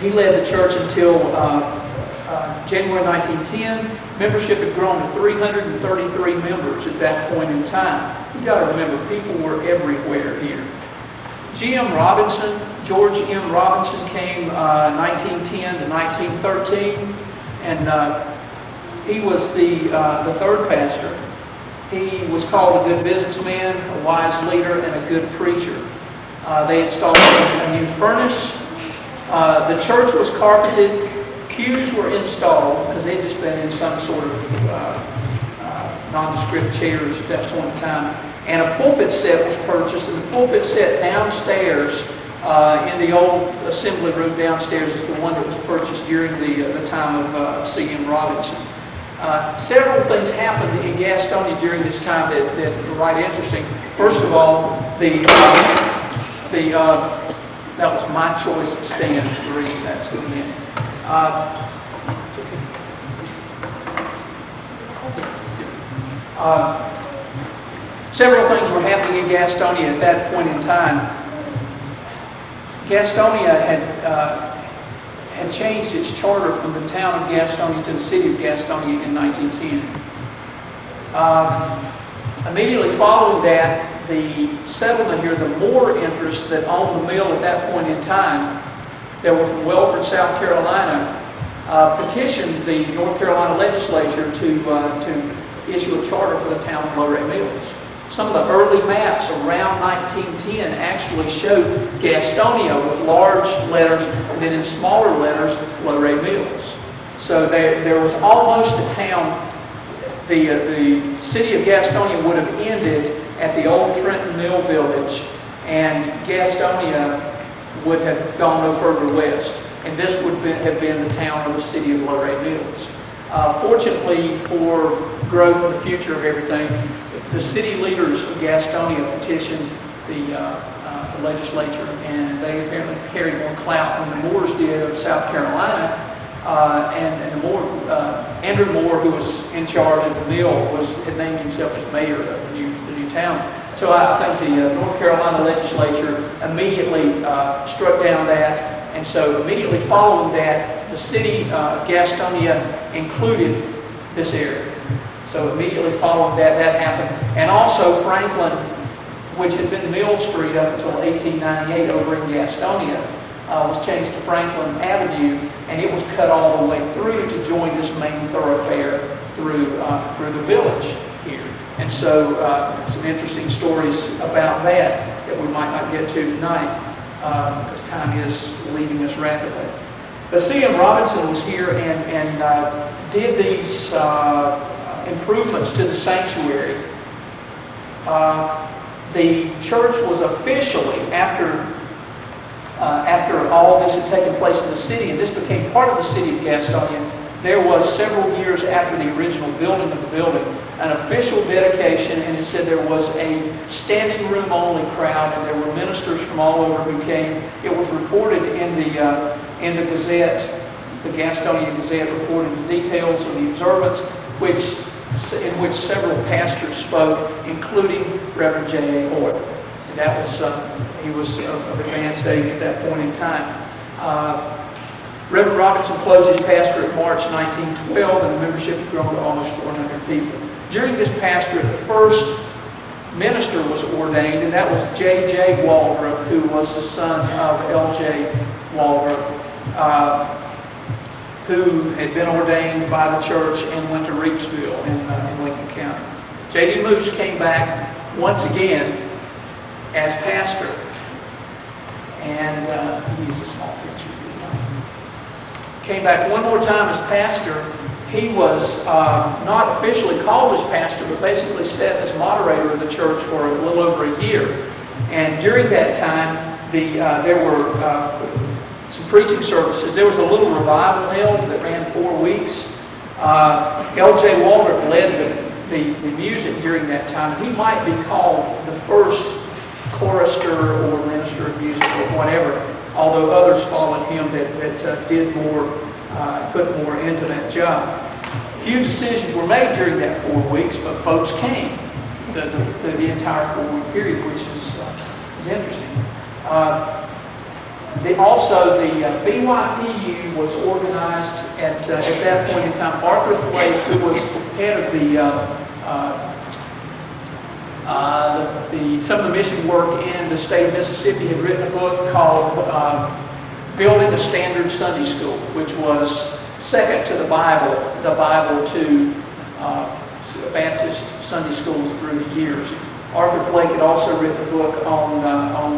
He led the church until January 1910. Membership had grown to 333 members at that point in time. You've got to remember, people were everywhere here. George M. Robinson came 1910 to 1913, and he was the third pastor. He was called a good businessman, a wise leader, and a good preacher. They installed a new furnace. The church was carpeted. Pews were installed because they'd just been in some sort of nondescript chairs at that point in time. And a pulpit set was purchased, and the pulpit set downstairs in the old assembly room downstairs is the one that was purchased during the time of C.M. Robinson. Several things happened in Gastonia during this time that were right interesting. First of all, that was my choice of stand is the reason that's going in. Several things were happening in Gastonia at that point in time. Gastonia had changed its charter from the town of Gastonia to the city of Gastonia in 1910. Immediately following that, the settlement here, the Moore interest that owned the mill at that point in time, that were from Welford, South Carolina, petitioned the North Carolina legislature to issue a charter for the town of Loray Mills. Some of the early maps around 1910 actually showed Gastonia with large letters, and then in smaller letters, Loray Mills. So there was almost a town. The city of Gastonia would have ended at the old Trenton Mill Village, and Gastonia would have gone no further west, and this would have been the town or the city of Loray Mills. Fortunately for growth in the future of everything, the city leaders of Gastonia petitioned the legislature, and they apparently carried more clout than the Moores did of South Carolina. And the Moore, Andrew Moore, who was in charge of the mill, had named himself as mayor of the new town. So I think the North Carolina legislature immediately struck down that, and so immediately following that, the city of Gastonia included this area. So immediately following that happened. And also Franklin, which had been Mill Street up until 1898 over in Gastonia, was changed to Franklin Avenue, and it was cut all the way through to join this main thoroughfare through the village here. And so some interesting stories about that we might not get to tonight because time is leaving us rapidly. But C.M. Robinson was here and did these improvements to the sanctuary. The church was officially, after all this had taken place in the city, and this became part of the city of Gastonia, there was several years after the original building of the building, an official dedication, and it said there was a standing room only crowd, and there were ministers from all over who came. It was reported in the Gazette, the Gastonia Gazette reported the details of the observance, in which several pastors spoke, including Reverend J.A. Hoyle. That was he was of advanced age at that point in time. Reverend Robinson closed his pastorate in March 1912, and the membership had grown to almost 400 people. During this pastorate, the first minister was ordained, and that was J.J. Waldrop, who was the son of L.J. Waldrop, who had been ordained by the church and went to Reepsville in Lincoln County. J.D. Moose came back once again as pastor, and he used a small picture. Came back one more time as pastor. He was not officially called as pastor, but basically sat as moderator of the church for a little over a year. And during that time, there were some preaching services. There was a little revival held that ran 4 weeks. L.J. Waldrop led the music during that time. He might be called the first chorister or minister of music or whatever, although others followed him that did more, put more into that job. Few decisions were made during that 4 weeks, but folks came the entire 4-week period, which is interesting. Also, the BYPU was organized at that point in time. Arthur Flake, who was head of some of the mission work in the state of Mississippi, had written a book called Building a Standard Sunday School, which was second to the Bible to Baptist Sunday schools through the years. Arthur Flake had also written a book on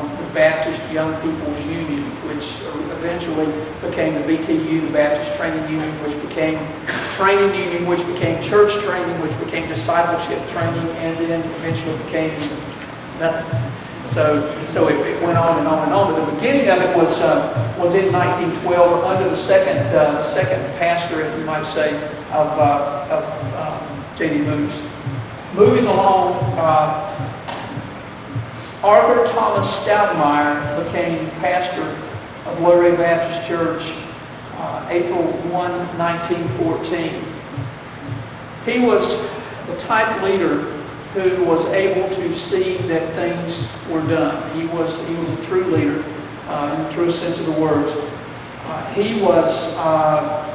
the Baptist Young People's Union, which eventually became the BTU, the Baptist Training Union, which became Training Union, which became Church Training, which became Discipleship Training, and then eventually became nothing. So it went on and on and on. But the beginning of it was in 1912 under the second pastorate, you might say, of J.D. Moose. Moving along, Arthur Thomas Stoutmayer became pastor of Loray Baptist Church April 1, 1914. He was the type leader who was able to see that things were done. He was a true leader in the truest sense of the words. He was a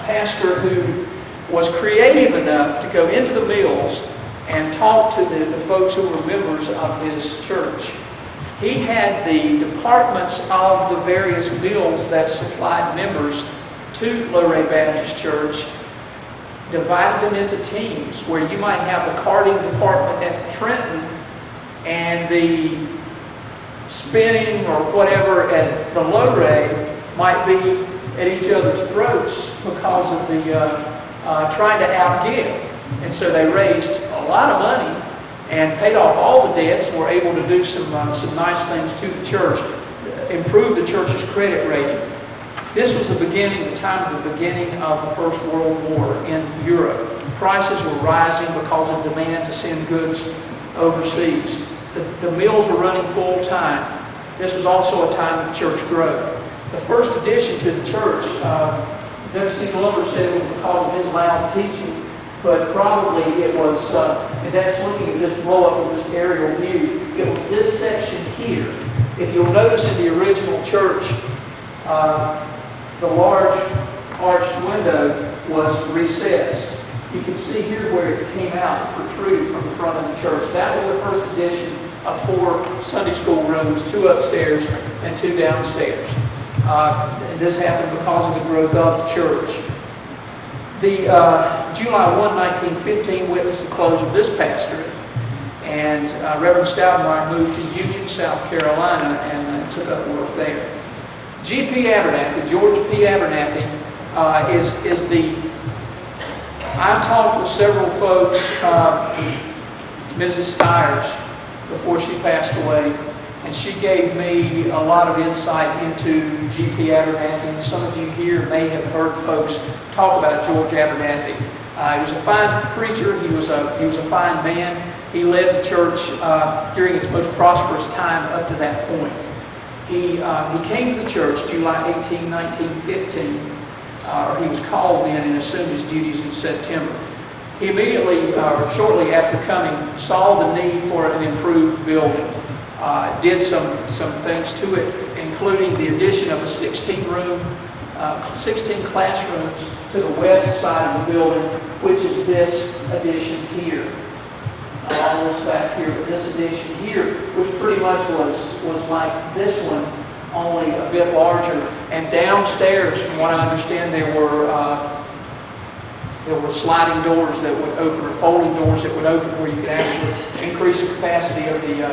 pastor who was creative enough to go into the mills and talk to the folks who were members of his church. He had the departments of the various mills that supplied members to Loray Baptist Church, divided them into teams, where you might have the carting department at Trenton and the spinning or whatever at the Loray might be at each other's throats because of the trying to outgive. And so they raised a lot of money and paid off all the debts and were able to do some nice things to the church, improve the church's credit rating. This was the time of the beginning of the First World War in Europe. Prices were rising because of demand to send goods overseas. The mills were running full time. This was also a time of church growth. The first addition to the church, W.C. Glover said it was because of his loud teaching, but probably it was, and that's looking at this blow-up of this aerial view, it was this section here. If you'll notice in the original church, the large arched window was recessed. You can see here where it came out, protruded from the front of the church. That was the first addition of 4 Sunday school rooms, 2 upstairs and 2 downstairs. And this happened because of the growth of the church. The July 1, 1915 witnessed the close of this pastorate, and Reverend Stoutmayer moved to Union, South Carolina, and took up work there. G. P. Abernathy, George P. Abernathy, is the... I talked with several folks, Mrs. Stiers, before she passed away, and she gave me a lot of insight into G. P. Abernathy, and some of you here may have heard folks talk about George Abernathy. He was a fine preacher. He was a fine man. He led the church during its most prosperous time up to that point. He came to the church July 18, 1915, or he was called then and assumed his duties in September. He immediately, or shortly after coming, saw the need for an improved building. Did some things to it, including the addition of a 16 classrooms to the west side of the building, which is this addition here. All this back here, but this addition here, which pretty much was like this one, only a bit larger. And downstairs, from what I understand, there were sliding doors that would open, or folding doors that would open, where you could actually increase the capacity of the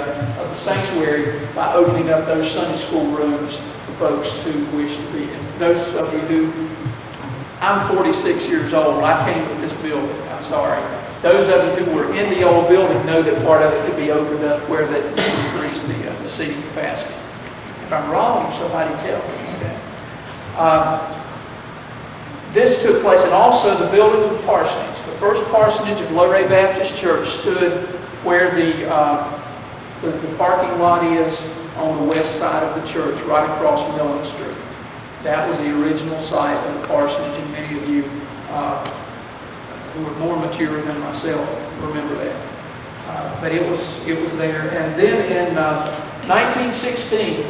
sanctuary by opening up those Sunday school rooms for folks who wish to be. And those of you who, I'm 46 years old. I came to this building. I'm sorry. Those of you who were in the old building know that part of it could be opened up where that increase the seating capacity. If I'm wrong, somebody tell me. Okay. This took place, and also the building of the parsonage. The first parsonage of Loray Baptist Church stood where the parking lot is on the west side of the church, right across Millen Street. That was the original site of the parsonage, and many of you who were more mature than myself remember that. But it was there. And then in 1916,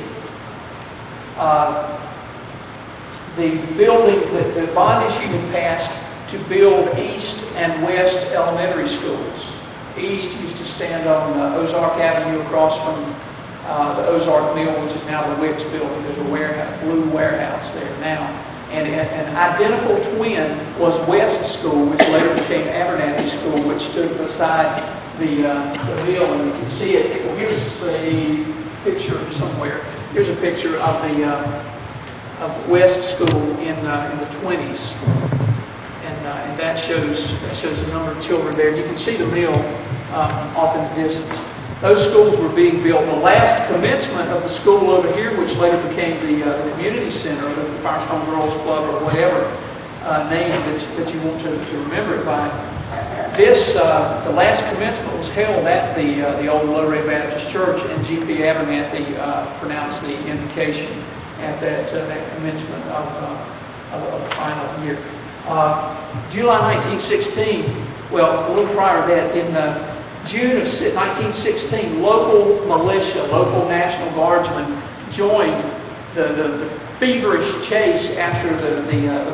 the bond issue had passed to build East and West elementary schools. East used to stand on Ozark Avenue across from the Ozark Mill, which is now the Wicks building. There's a warehouse, blue warehouse there now. And an identical twin was West School, which later became Abernathy School, which stood beside the mill. And you can see it. Well, here's a picture somewhere. Here's a picture of of West School in the 20s, and that shows the number of children there. And you can see the mill off in the distance. Those schools were being built. The last commencement of the school over here, which later became the community center, the Firestone Girls Club, or whatever name that you want to remember it by. The last commencement was held at the old Loray Baptist Church, and P Abernathy pronounced the invocation at that commencement of the final year. July 1916, well, a little prior to that, in June of 1916, local militia, local National Guardsmen joined the feverish chase after the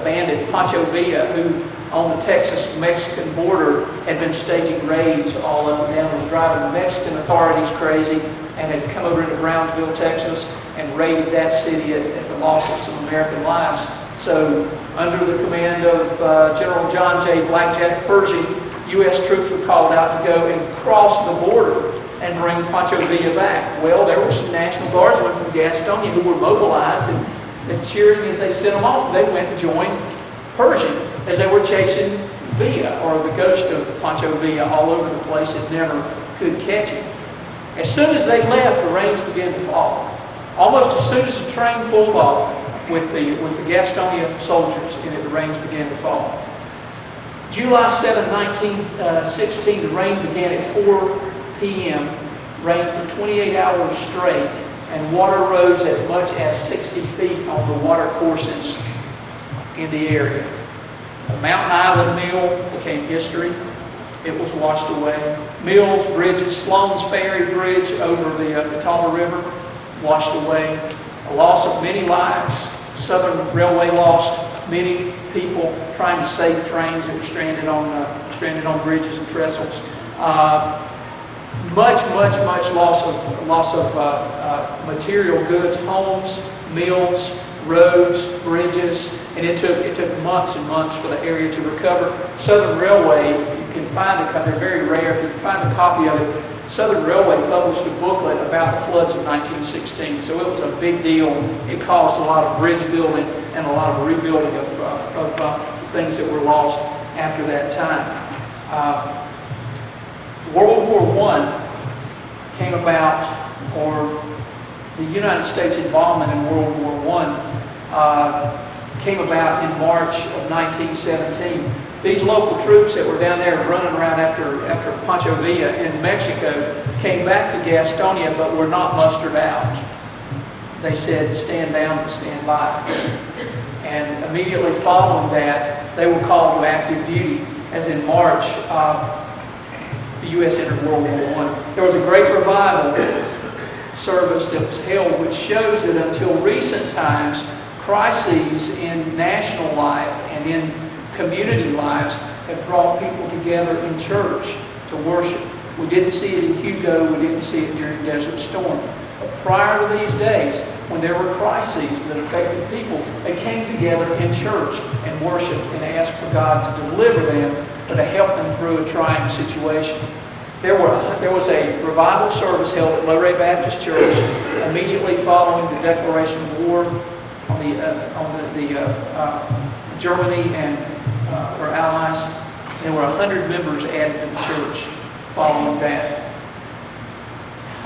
bandit Pancho Villa, who on the Texas-Mexican border had been staging raids all up and down, was driving the Mexican authorities crazy, and had come over into Brownsville, Texas, and raided that city at the loss of some American lives. So, under the command of General John J. Blackjack Pershing, U.S. troops were called out to go and cross the border and bring Pancho Villa back. Well, there were some National Guardsmen from Gastonia who were mobilized and cheering as they sent them off. They went and joined Pershing as they were chasing Villa, or the ghost of Pancho Villa, all over the place, and never could catch him. As soon as they left, the rains began to fall. Almost as soon as the train pulled off with the Gastonia soldiers in it, the rains began to fall. July 7, 1916, the rain began at 4 p.m., rained for 28 hours straight, and water rose as much as 60 feet on the water courses in the area. The Mountain Island Mill became history. It was washed away. Mills, bridges, Sloan's Ferry Bridge over the Catawba River, washed away. A loss of many lives. Southern Railway lost many people trying to save trains that were stranded on bridges and trestles. Much loss of material goods, homes, mills, roads, bridges, and it took months and months for the area to recover. Southern Railway, if you can find it, they're very rare. If you can find a copy of it, Southern Railway published a booklet about the floods of 1916, so it was a big deal. It caused a lot of bridge building and a lot of rebuilding of things that were lost after that time. World War I came about, or the United States involvement in World War I came about in March of 1917. These local troops that were down there running around after Pancho Villa in Mexico came back to Gastonia, but were not mustered out. They said, stand down and stand by. And immediately following that, they were called to active duty. as in March, the U.S. entered World War I. There was a great revival service that was held, which shows that until recent times, crises in national life and in community lives have brought people together in church to worship. We didn't see it in Hugo, we didn't see it during Desert Storm. But prior to these days, when there were crises that affected people, they came together in church and worshiped and asked for God to deliver them or to help them through a trying situation. There was a revival service held at Loray Baptist Church immediately following the declaration of war on the Germany and her allies. There were 100 members added to the church following that.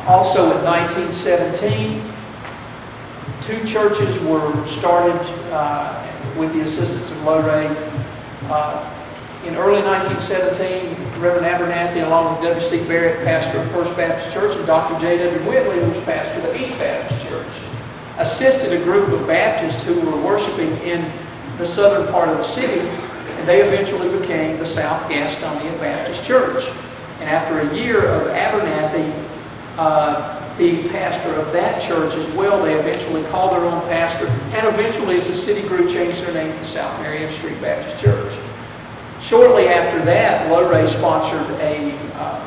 Also in 1917, 2 churches were started with the assistance of Loray. In early 1917, Reverend Abernathy, along with W.C. Barrett, pastor of First Baptist Church, and Dr. J.W. Whitley, who was pastor of the East Baptist Church, assisted a group of Baptists who were worshiping in the southern part of the city, and they eventually became the South Gastonia Baptist Church. And after a year of Abernathy being pastor of that church as well, they eventually called their own pastor, and eventually, as the city grew, changed their name to Stoutmayer Street Baptist Church. Shortly after that, Loray sponsored a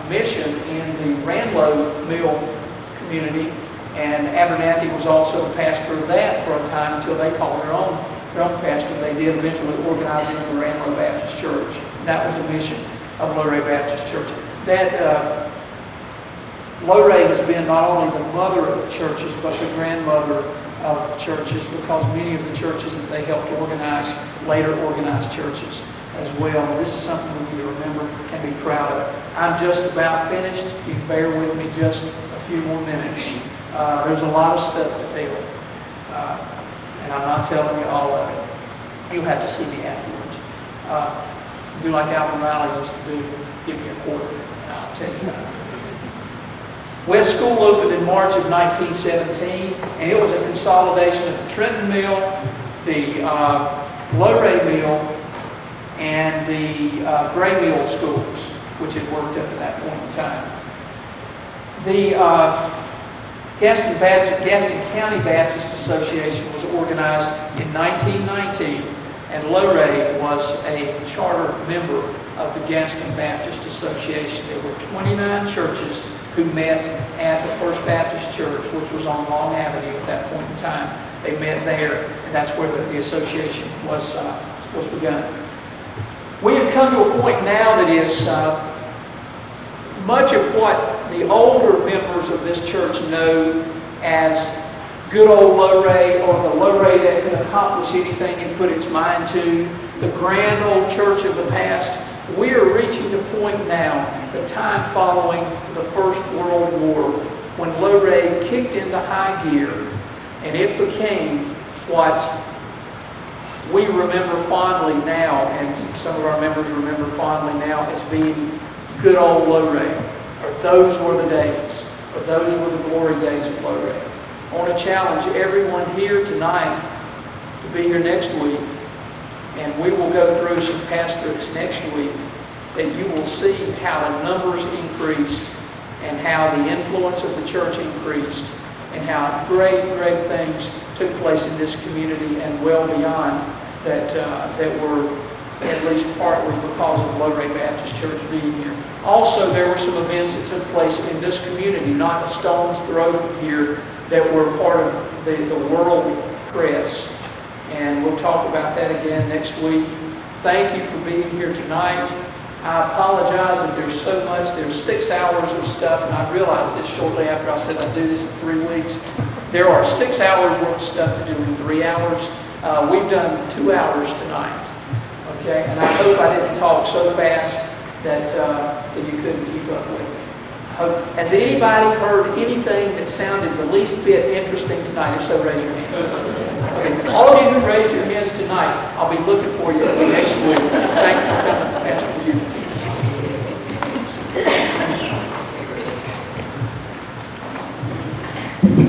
mission in the Ranlow Mill community, and Abernathy was also the pastor of that for a time until they called their own pastor. They did eventually organize into the Ranlow Baptist Church. That was a mission of Loray Baptist Church. That Loray has been not only the mother of churches, but the grandmother of churches, because many of the churches that they helped organize later organized churches as well. This is something we need to remember and be proud of. I'm just about finished. You can bear with me just a few more minutes. There's a lot of stuff to tell, and I'm not telling you all of it. You'll have to see me afterwards. Do like Alvin Riley used to do, give me a quarter, and I'll tell you about it. West School opened in March of 1917, and it was a consolidation of the Trenton Mill, the Loray Mill, and the Gray Mill schools, which had worked up at that point in time. The Gaston County Baptist Association was organized in 1919, and Loray was a charter member of the Gaston Baptist Association. There were 29 churches who met at the First Baptist Church, which was on Long Avenue at that point in time. They met there, and that's where the association was begun. We have come to a point now that is much of what the older members of this church know as good old Loray, or the Loray that can accomplish anything and put its mind to, the grand old church of the past. We are reaching the point now, the time following the First World War, when Loray kicked into high gear, and it became what we remember fondly now, and some of our members remember fondly now, as being good old Loray, or those were the days, or those were the glory days of Loray. I want to challenge everyone here tonight to be here next week, and we will go through some pastorates next week, that you will see how the numbers increased and how the influence of the church increased and how great, great things took place in this community and well beyond that were at least partly because of Loray Baptist Church being here. Also, there were some events that took place in this community, not a stone's throw from here, that were part of the world press. And we'll talk about that again next week. Thank you for being here tonight. I apologize that there's so much. There's 6 hours of stuff, and I realized this shortly after I said I'd do this in 3 weeks. There are 6 hours worth of stuff to do in 3 hours. We've done 2 hours tonight. Okay, and I hope I didn't talk so fast that you couldn't keep up with me. Has anybody heard anything that sounded the least bit interesting tonight? If so, raise your hand. Okay, all of you who raised your hands tonight, I'll be looking for you next week. Thank you for coming, Pastor. You.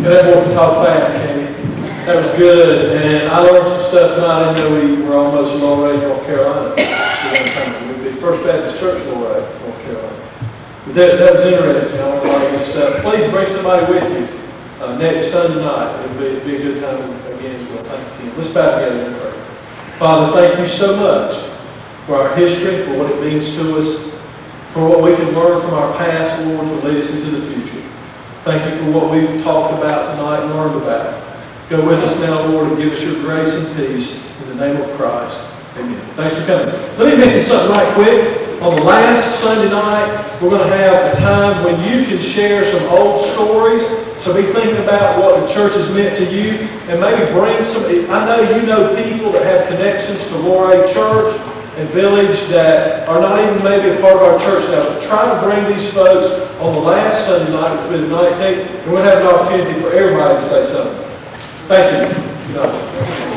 That boy can talk fast, can he? That was good, and I learned some stuff tonight. I didn't know we were almost in Loray, North Carolina. We'd be First Baptist Church, Loray, North Carolina. But that was interesting. I learned a lot of good stuff. Please bring somebody with you next Sunday night. It'll be a good time again as well. Thank you, Tim. Let's bow together and pray. Father, thank you so much for our history, for what it means to us, for what we can learn from our past, Lord, to lead us into the future. Thank you for what we've talked about tonight and learned about. Go with us now, Lord, and give us your grace and peace in the name of Christ. Amen. Thanks for coming. Let me mention something right quick. On the last Sunday night, we're going to have a time when you can share some old stories. So be thinking about what the church has meant to you, and maybe bring some. I know you know people that have connections to Loray Church and Village that are not even maybe a part of our church now. But try to bring these folks on the last Sunday night, which will be the 19th, and we'll have an opportunity for everybody to say something. Thank you. Good night.